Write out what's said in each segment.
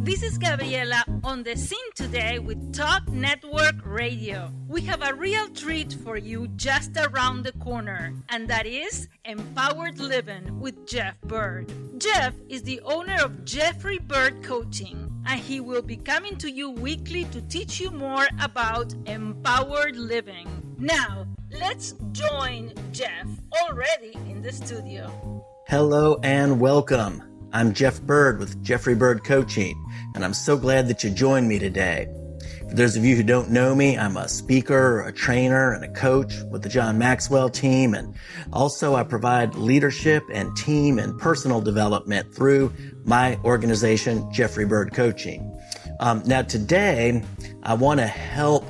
This is Gabriela on the scene today with Talk Network Radio. We have a real treat for you just around the corner, and that is Empowered Living with Jeff Byrd. Jeff is the owner of Jeffrey Byrd Coaching, and he will be coming to you weekly to teach you more about empowered living. Now, let's join Jeff already in the studio. Hello and welcome. I'm Jeff Byrd with Jeffrey Byrd Coaching, and I'm so glad that you joined me today. For those of you who don't know me, I'm a speaker, a trainer, and a coach with the John Maxwell team, and also I provide leadership and team and personal development through my organization, Jeffrey Byrd Coaching. Now today, I want to help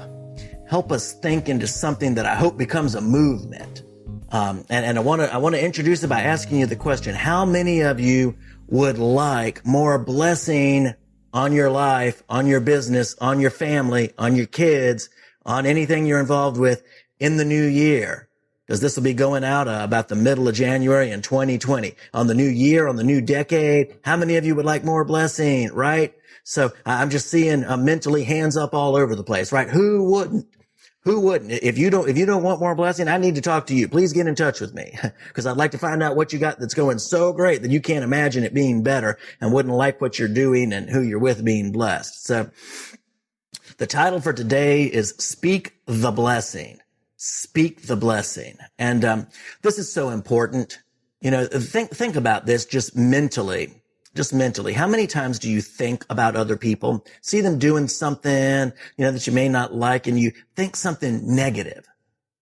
us think into something that I hope becomes a movement. And I want to introduce it by asking you the question: how many of you would like more blessing on your life, on your business, on your family, on your kids, on anything you're involved with in the new year? Because this will be going out about the middle of January in 2020. On the new year, on the new decade, how many of you would like more blessing, right? So I'm just seeing mentally hands up all over the place, right? Who wouldn't? Who wouldn't? If you don't want more blessing, I need to talk to you. Please get in touch with me, because I'd like to find out what you got that's going so great that you can't imagine it being better and wouldn't like what you're doing and who you're with being blessed. So the title for today is Speak the Blessing. Speak the blessing. And this is so important. You know, think about this just mentally. Just mentally. How many times do you think about other people, see them doing something, that you may not like, and you think something negative,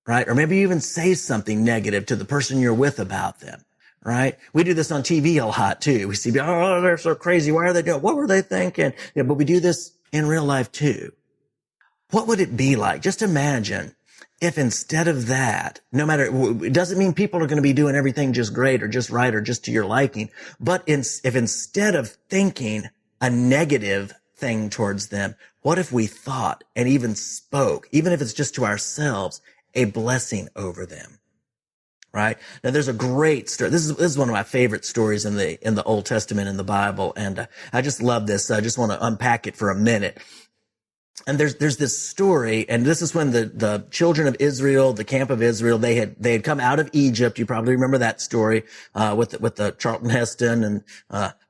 right? Or maybe you even say something negative to the person you're with about them, right? We do this on TV a lot too. We see, oh, they're so crazy. Why are they doing? What were they thinking? But we do this in real life too. What would it be like? Just imagine if instead of that, no matter, it doesn't mean people are going to be doing everything just great or just right or just to your liking, but if instead of thinking a negative thing towards them, what if we thought and even spoke, even if it's just to ourselves, a blessing over them? Right? Now there's a great story. This is one of my favorite stories in the Old Testament in the Bible, and I just love this. I just want to unpack it for a minute. And there's this story, and this is when the children of Israel, the camp of Israel, they had come out of Egypt. You probably remember that story, with the Charlton Heston and,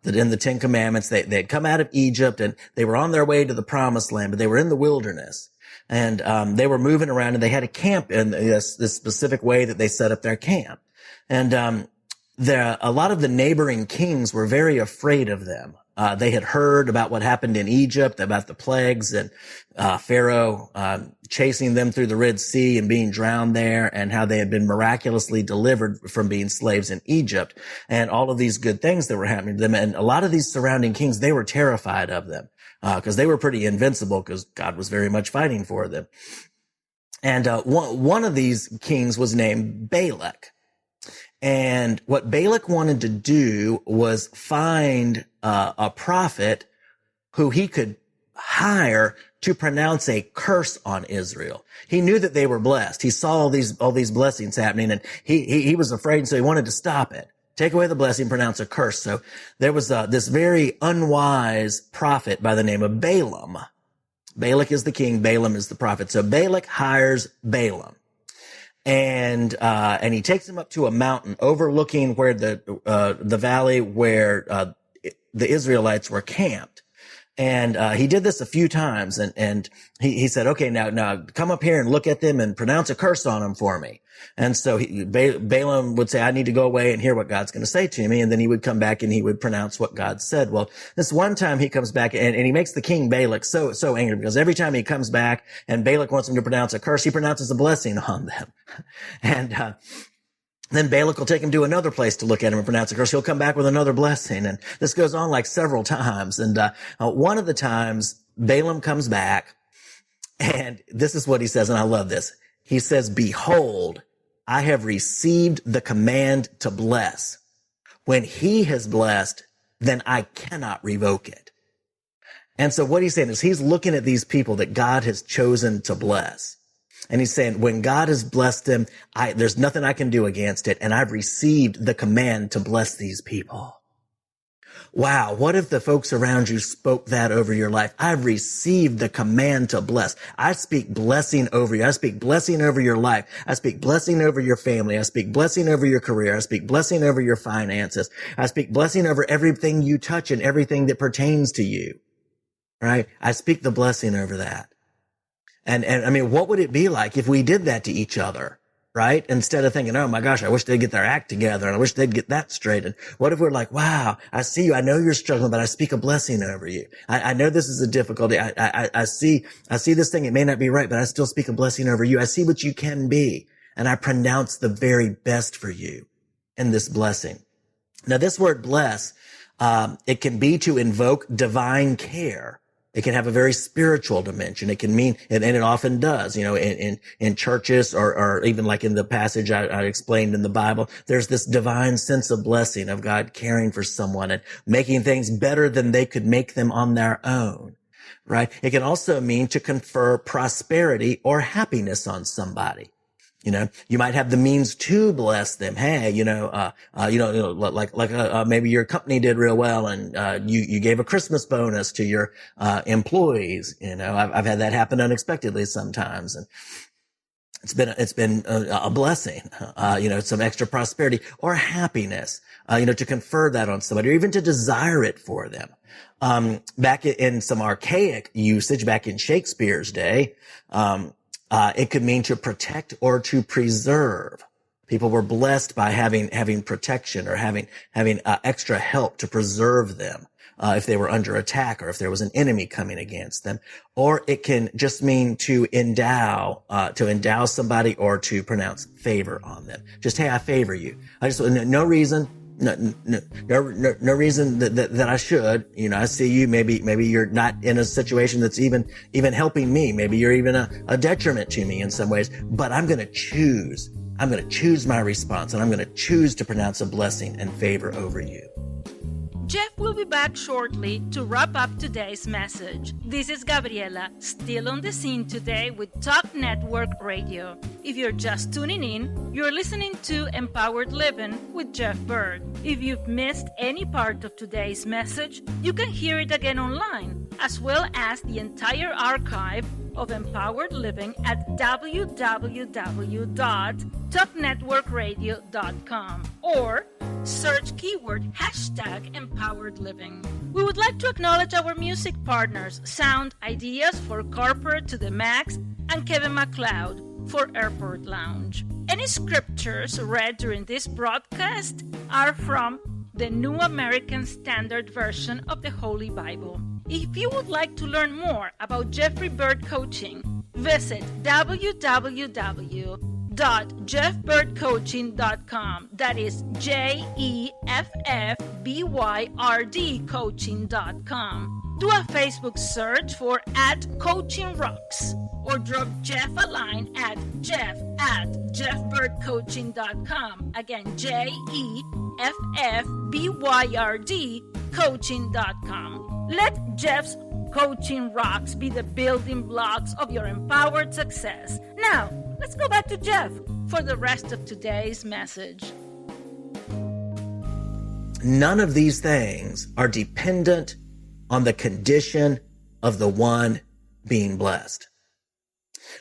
in the Ten Commandments. They had come out of Egypt and they were on their way to the promised land, but they were in the wilderness. And, they were moving around, and they had a camp in this specific way that they set up their camp. And, a lot of the neighboring kings were very afraid of them. They had heard about what happened in Egypt, about the plagues and Pharaoh chasing them through the Red Sea and being drowned there, and how they had been miraculously delivered from being slaves in Egypt, and all of these good things that were happening to them. And a lot of these surrounding kings, they were terrified of them because they were pretty invincible, because God was very much fighting for them. And one of these kings was named Balak. And what Balak wanted to do was find a prophet who he could hire to pronounce a curse on Israel. He knew that they were blessed. He saw all these blessings happening, and he was afraid, and so he wanted to stop it. Take away the blessing, pronounce a curse. So there was this very unwise prophet by the name of Balaam. Balak is the king, Balaam is the prophet. So Balak hires Balaam. And he takes him up to a mountain overlooking where the valley where the Israelites were camped. And he did this a few times, and he said, okay, now come up here and look at them and pronounce a curse on them for me. And so Balaam would say, I need to go away and hear what God's going to say to me. And then he would come back and he would pronounce what God said. Well, this one time he comes back and he makes the king Balak so angry, because every time he comes back and Balak wants him to pronounce a curse, he pronounces a blessing on them. And, then Balak will take him to another place to look at him and pronounce a curse. He'll come back with another blessing. And this goes on like several times. And one of the times Balaam comes back, and this is what he says, and I love this. He says, behold, I have received the command to bless. When he has blessed, then I cannot revoke it. And so what he's saying is he's looking at these people that God has chosen to bless. And he's saying, when God has blessed them, there's nothing I can do against it. And I've received the command to bless these people. Wow, what if the folks around you spoke that over your life? I've received the command to bless. I speak blessing over you. I speak blessing over your life. I speak blessing over your family. I speak blessing over your career. I speak blessing over your finances. I speak blessing over everything you touch and everything that pertains to you. Right? I speak the blessing over that. And I mean, what would it be like if we did that to each other? Right? Instead of thinking, oh my gosh, I wish they'd get their act together and I wish they'd get that straight. And what if we're like, wow, I see you. I know you're struggling, but I speak a blessing over you. I know this is a difficulty. I see this thing. It may not be right, but I still speak a blessing over you. I see what you can be. And I pronounce the very best for you in this blessing. Now, this word bless, it can be to invoke divine care. It can have a very spiritual dimension. It can mean, and it often does, in churches or even like in the passage I explained in the Bible, there's this divine sense of blessing of God caring for someone and making things better than they could make them on their own, right? It can also mean to confer prosperity or happiness on somebody. You might have the means to bless them. Hey, maybe your company did real well and, you gave a Christmas bonus to your, employees. I've had that happen unexpectedly sometimes. And it's been a blessing, some extra prosperity or happiness, to confer that on somebody or even to desire it for them. Back in some archaic usage, back in Shakespeare's day, it could mean to protect or to preserve. People were blessed by having protection or having extra help to preserve them, if they were under attack or if there was an enemy coming against them. Or it can just mean to endow somebody or to pronounce favor on them. Just, hey, I favor you. No reason. No reason that I should. I see you. Maybe you're not in a situation that's even helping me. Maybe you're even a detriment to me in some ways. But I'm going to choose my response, and I'm going to choose to pronounce a blessing and favor over you. Jeff will be back shortly to wrap up today's message. This is Gabriela, still on the scene today with Talk Network Radio. If you're just tuning in, you're listening to Empowered Living with Jeff Byrd. If you've missed any part of today's message, you can hear it again online, as well as the entire archive of Empowered Living at www.talknetworkradio.com or search keyword #Empowered Living. We would like to acknowledge our music partners, Sound Ideas for Corporate to the Max and Kevin MacLeod for Airport Lounge. Any scriptures read during this broadcast are from the New American Standard Version of the Holy Bible. If you would like to learn more about Jeffrey Byrd Coaching, visit www.jeffbyrdcoaching.com. That is JEFFBYRD coaching.com. Do a Facebook search for @CoachingRocks or drop Jeff a line at jeff@jeffbyrdcoaching.com. Again, JEFFBYRD coaching.com. Let Jeff's Coaching Rocks be the building blocks of your empowered success. Now, let's go back to Jeff for the rest of today's message. None of these things are dependent on the condition of the one being blessed.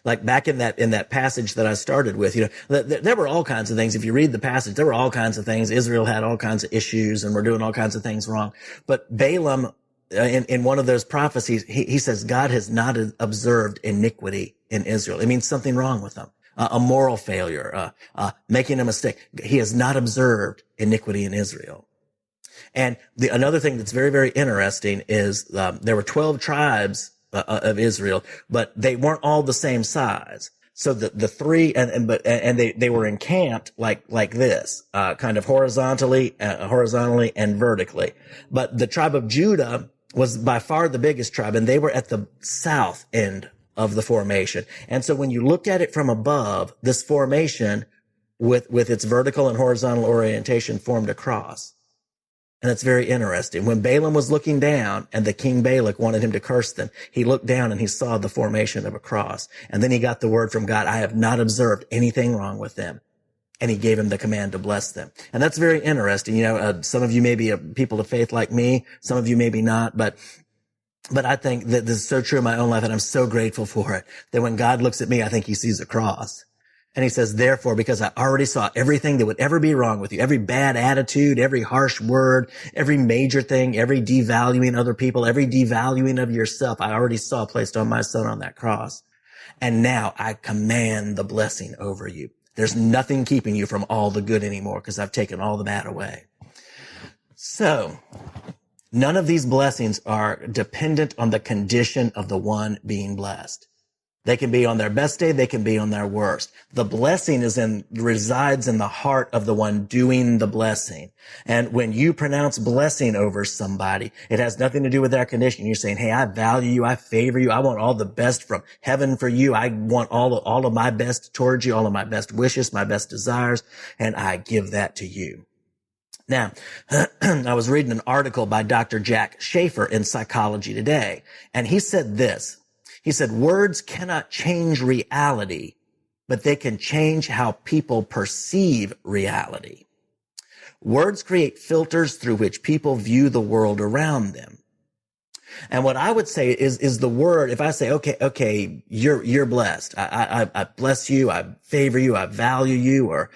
Like back in that passage that I started with, there were all kinds of things. If you read the passage, there were all kinds of things. Israel had all kinds of issues and were doing all kinds of things wrong. But Balaam, in one of those prophecies, he says God has not observed iniquity in Israel. It means something wrong with them, a moral failure, making a mistake. He has not observed iniquity in Israel. And another thing that's very, very interesting is there were 12 tribes of Israel, but they weren't all the same size. So the three and they were encamped like this, kind of horizontally and vertically. But the tribe of Judah was by far the biggest tribe, and they were at the south end of the formation. And so when you looked at it from above, this formation with its vertical and horizontal orientation formed a cross. And that's very interesting. When Balaam was looking down and the king Balak wanted him to curse them, he looked down and he saw the formation of a cross. And then he got the word from God, I have not observed anything wrong with them. and he gave him the command to bless them. And that's very interesting. Some of you may be people of faith like me. Some of you maybe not, but I think that this is so true in my own life, and I'm so grateful for it, that when God looks at me, I think he sees a cross. And he says, therefore, because I already saw everything that would ever be wrong with you, every bad attitude, every harsh word, every major thing, every devaluing other people, every devaluing of yourself, I already saw placed on my son on that cross. And now I command the blessing over you. There's nothing keeping you from all the good anymore, because I've taken all the bad away. So, none of these blessings are dependent on the condition of the one being blessed. They can be on their best day. They can be on their worst. The blessing resides in the heart of the one doing the blessing. And when you pronounce blessing over somebody, it has nothing to do with their condition. You're saying, hey, I value you. I favor you. I want all the best from heaven for you. I want all of my best towards you, all of my best wishes, my best desires, and I give that to you. Now, I was reading an article by Dr. Jack Schaefer in Psychology Today, and he said this. He said, words cannot change reality, but they can change how people perceive reality. Words create filters through which people view the world around them. And what I would say is the word, if I say, okay, you're blessed. I bless you. I favor you. I value you, or,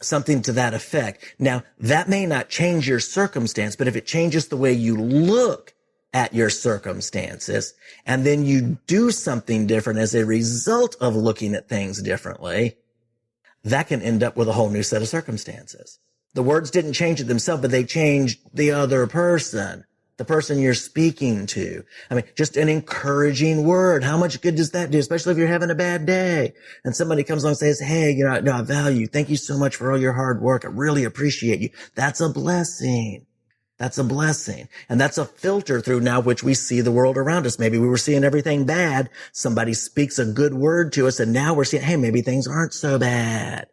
something to that effect. Now, that may not change your circumstance, but if it changes the way you look at your circumstances, and then you do something different as a result of looking at things differently, that can end up with a whole new set of circumstances. The words didn't change it themselves, but they changed the other person, the person you're speaking to. I mean, just an encouraging word. How much good does that do? Especially if you're having a bad day and somebody comes along and says, hey, no, I value you. Thank you so much for all your hard work. I really appreciate you. That's a blessing. That's a blessing. And that's a filter through now which we see the world around us. Maybe we were seeing everything bad. Somebody speaks a good word to us, and now we're seeing, hey, maybe things aren't so bad.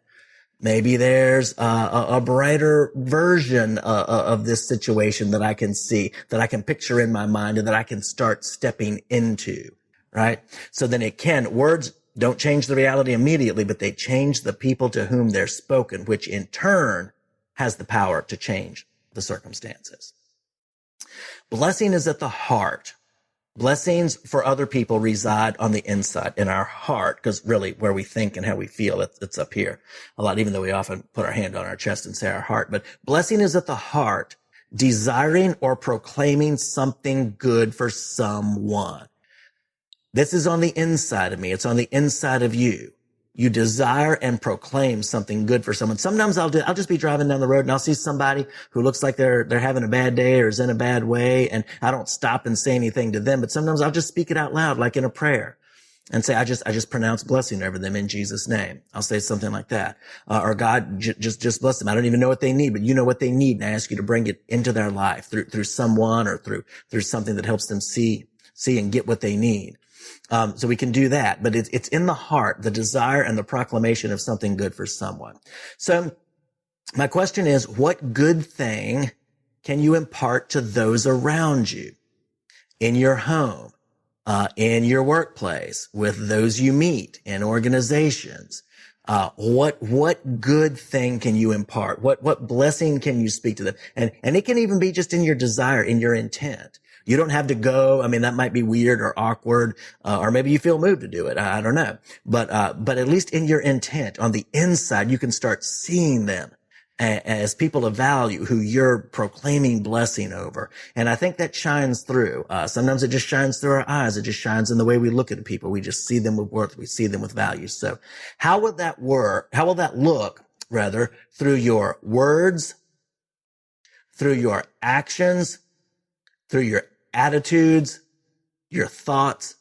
Maybe there's a brighter version of this situation that I can see, that I can picture in my mind, and that I can start stepping into, right? So then words don't change the reality immediately, but they change the people to whom they're spoken, which in turn has the power to change the circumstances. Blessing is at the heart. Blessings for other people reside on the inside, in our heart, because really where we think and how we feel, it's up here a lot, even though we often put our hand on our chest and say our heart. But blessing is at the heart, desiring or proclaiming something good for someone. This is on the inside of me. It's on the inside of you. You desire and proclaim something good for someone. Sometimes I'll just be driving down the road and I'll see somebody who looks like they're having a bad day or is in a bad way, and I don't stop and say anything to them, but sometimes I'll just speak it out loud, like in a prayer, and say, I just pronounce blessing over them in Jesus' name. I'll say something like that. Or God, just bless them. I don't even know what they need, but you know what they need, and I ask you to bring it into their life through someone or through something that helps them see and get what they need. So we can do that, but it's in the heart, the desire and the proclamation of something good for someone. So my question is, what good thing can you impart to those around you, in your home, in your workplace, with those you meet, in organizations? What good thing can you impart? What blessing can you speak to them? And it can even be just in your desire, in your intent. You don't have to go. I mean, that might be weird or awkward, or maybe you feel moved to do it. I don't know. But at least in your intent, on the inside, you can start seeing them as people of value who you're proclaiming blessing over. And I think that shines through. Sometimes it just shines through our eyes. It just shines in the way we look at people. We just see them with worth. We see them with value. So how will that work? How will that look, rather, through your words, through your actions, through your attitudes, your thoughts,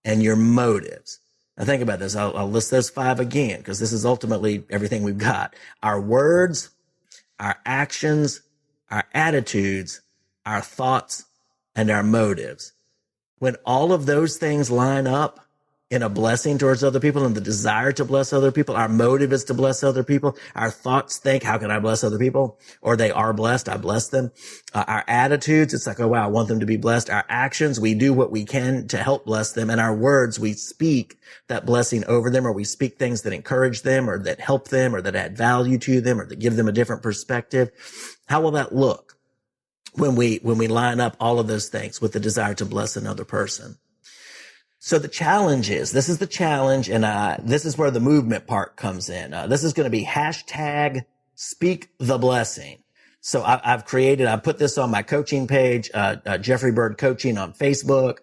and your motives? Now think about this. I'll list those 5 again, because this is ultimately everything we've got. Our words, our actions, our attitudes, our thoughts, and our motives. When all of those things line up, in a blessing towards other people and the desire to bless other people. Our motive is to bless other people. Our thoughts think, how can I bless other people? Or they are blessed, I bless them. Our attitudes, it's like, oh wow, I want them to be blessed. Our actions, we do what we can to help bless them. And our words, we speak that blessing over them, or we speak things that encourage them or that help them or that add value to them or that give them a different perspective. How will that look when we line up all of those things with the desire to bless another person? So the challenge is, this is the challenge, and this is where the movement part comes in. This is going to be hashtag speak the blessing. So I put this on my coaching page, Jeffrey Byrd Coaching on Facebook,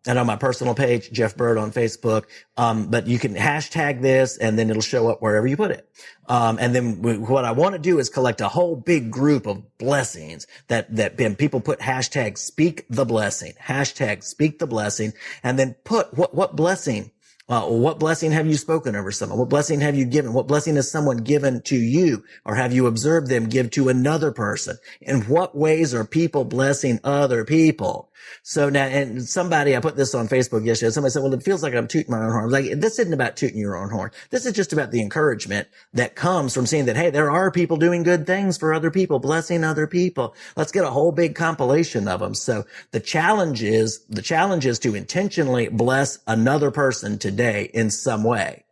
and on my personal page, Jeff Byrd on Facebook. But you can hashtag this and then it'll show up wherever you put it. And then what I want to do is collect a whole big group of blessings that people put hashtag speak the blessing, hashtag speak the blessing, and then put what blessing. What blessing have you spoken over someone? What blessing have you given? What blessing has someone given to you? Or have you observed them give to another person? In what ways are people blessing other people? So now, and I put this on Facebook yesterday. Somebody said, well, it feels like I'm tooting my own horn. Like, this isn't about tooting your own horn. This is just about the encouragement that comes from seeing that, hey, there are people doing good things for other people, blessing other people. Let's get a whole big compilation of them. So the challenge is to intentionally bless another person today in some way.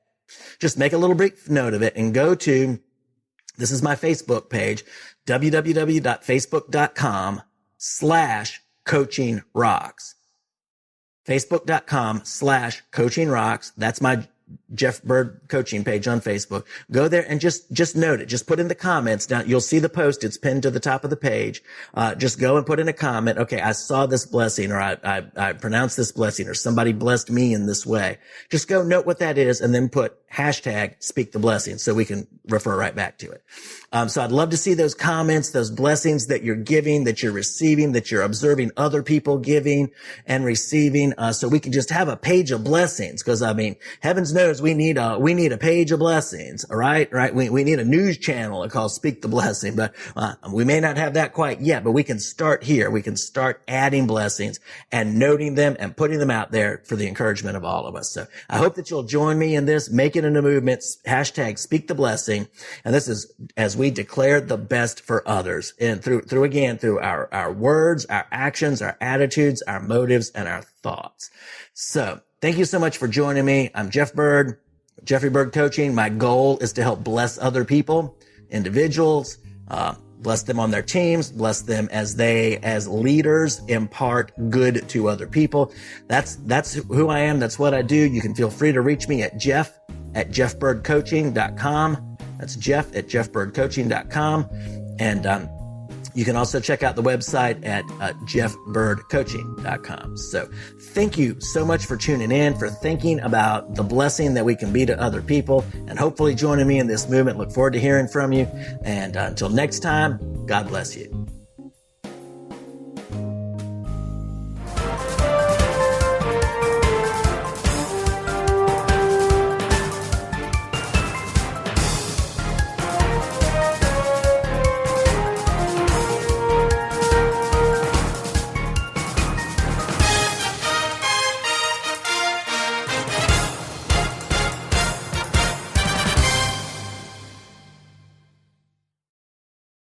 Just make a little brief note of it and go to, this is my Facebook page, www.facebook.com/coaching rocks. Facebook.com/coaching rocks. That's my Jeff Byrd coaching page on Facebook. Go there and just note it. Just put in the comments down. You'll see the post. It's pinned to the top of the page. Just go and put in a comment. Okay, I saw this blessing, or I pronounced this blessing, or somebody blessed me in this way. Just go note what that is and then put hashtag speak the blessing so we can refer right back to it. So I'd love to see those comments, those blessings that you're giving, that you're receiving, that you're observing other people giving and receiving. So we can just have a page of blessings. Cause I mean, heavens knows we need a page of blessings. All right. Right. We need a news channel called Speak the Blessing, but we may not have that quite yet, but we can start here. We can start adding blessings and noting them and putting them out there for the encouragement of all of us. So I hope that you'll join me in this, make it into movements, hashtag speak the blessing. And this is as we declare the best for others, and through our words, our actions, our attitudes, our motives, and our thoughts. So thank you so much for joining me. I'm Jeff Byrd, Jeffrey Byrd Coaching. My goal is to help bless other people, individuals, bless them on their teams, bless them as leaders impart good to other people. That's who I am. That's what I do. You can feel free to reach me at jeff@jeffbyrdcoaching.com. That's jeff@jeffbyrdcoaching.com. And you can also check out the website at jeffbyrdcoaching.com. So thank you so much for tuning in, for thinking about the blessing that we can be to other people, and hopefully joining me in this movement. Look forward to hearing from you. And until next time, God bless you.